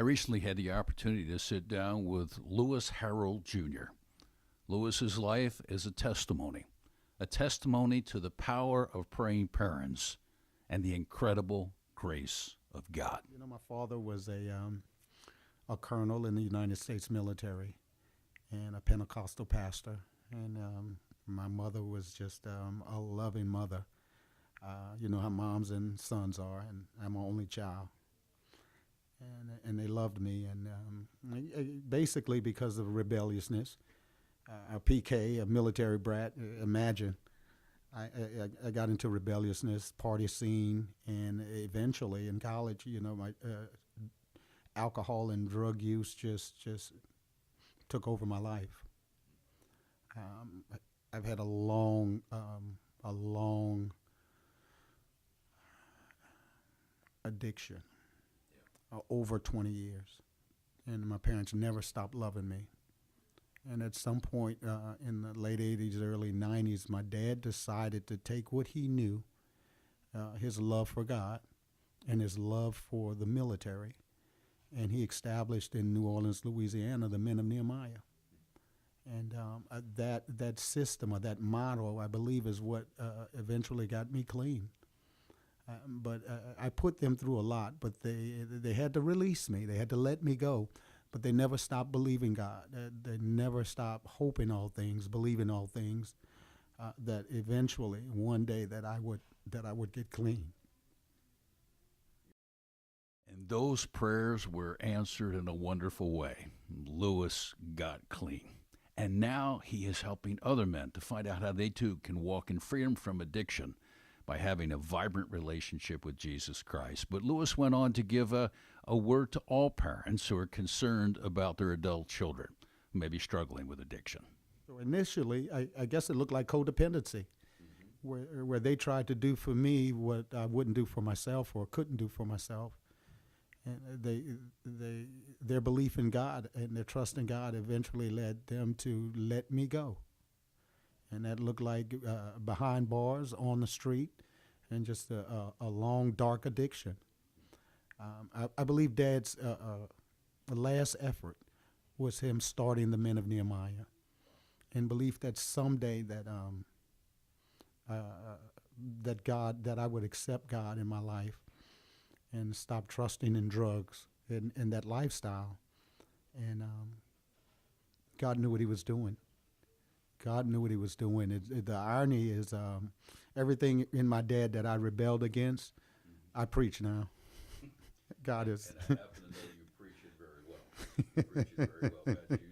I recently had the opportunity to sit down with Lewis Harrell Jr. Lewis's life is a testimony to the power of praying parents and the incredible grace of God. You know, my father was a colonel in the United States military and a Pentecostal pastor, and my mother was just a loving mother. You know how moms and sons are, and I'm an only child. And they loved me, and basically because of rebelliousness, a PK, a military brat. Imagine, I got into rebelliousness, party scene, and eventually in college, you know, my alcohol and drug use just took over my life. I've had a long addiction. Over 20 years, and my parents never stopped loving me. And at some point in the late 80s, early 90s, my dad decided to take what he knew, his love for God and his love for the military, and he established in New Orleans, Louisiana, the Men of Nehemiah. And that system or that motto, I believe, is what eventually got me clean. But I put them through a lot, but they had to release me. They had to let me go, but they never stopped believing God. They never stopped hoping all things, believing all things, that eventually one day that I would get clean. And those prayers were answered in a wonderful way. Lewis got clean. And now he is helping other men to find out how they too can walk in freedom from addiction by having a vibrant relationship with Jesus Christ. But Lewis went on to give a word to all parents who are concerned about their adult children who may be struggling with addiction. So initially, I guess it looked like codependency, where they tried to do for me what I wouldn't do for myself or couldn't do for myself. And their belief in God and their trust in God eventually led them to let me go. And that looked like behind bars, on the street, and just a long, dark addiction. I believe Dad's last effort was him starting the Men of Nehemiah, in belief that someday that I would accept God in my life and stop trusting in drugs and that lifestyle. And God knew what he was doing. God knew what he was doing. The irony is everything in my dad that I rebelled against, I preach now. God is. And I happen to know you preach it very well. You preach it very well. You an incredible.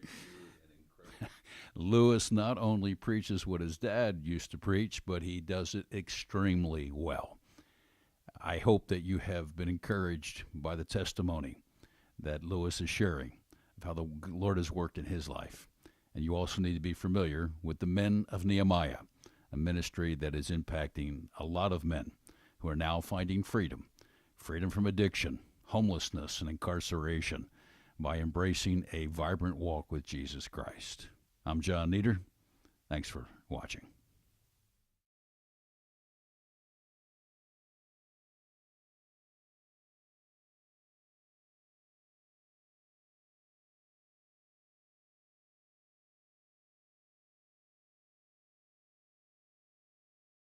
Lewis not only preaches what his dad used to preach, but he does it extremely well. I hope that you have been encouraged by the testimony that Lewis is sharing of how the Lord has worked in his life. And you also need to be familiar with the Men of Nehemiah, a ministry that is impacting a lot of men who are now finding freedom from addiction, homelessness, and incarceration by embracing a vibrant walk with Jesus Christ. I'm John Nieder. Thanks for watching.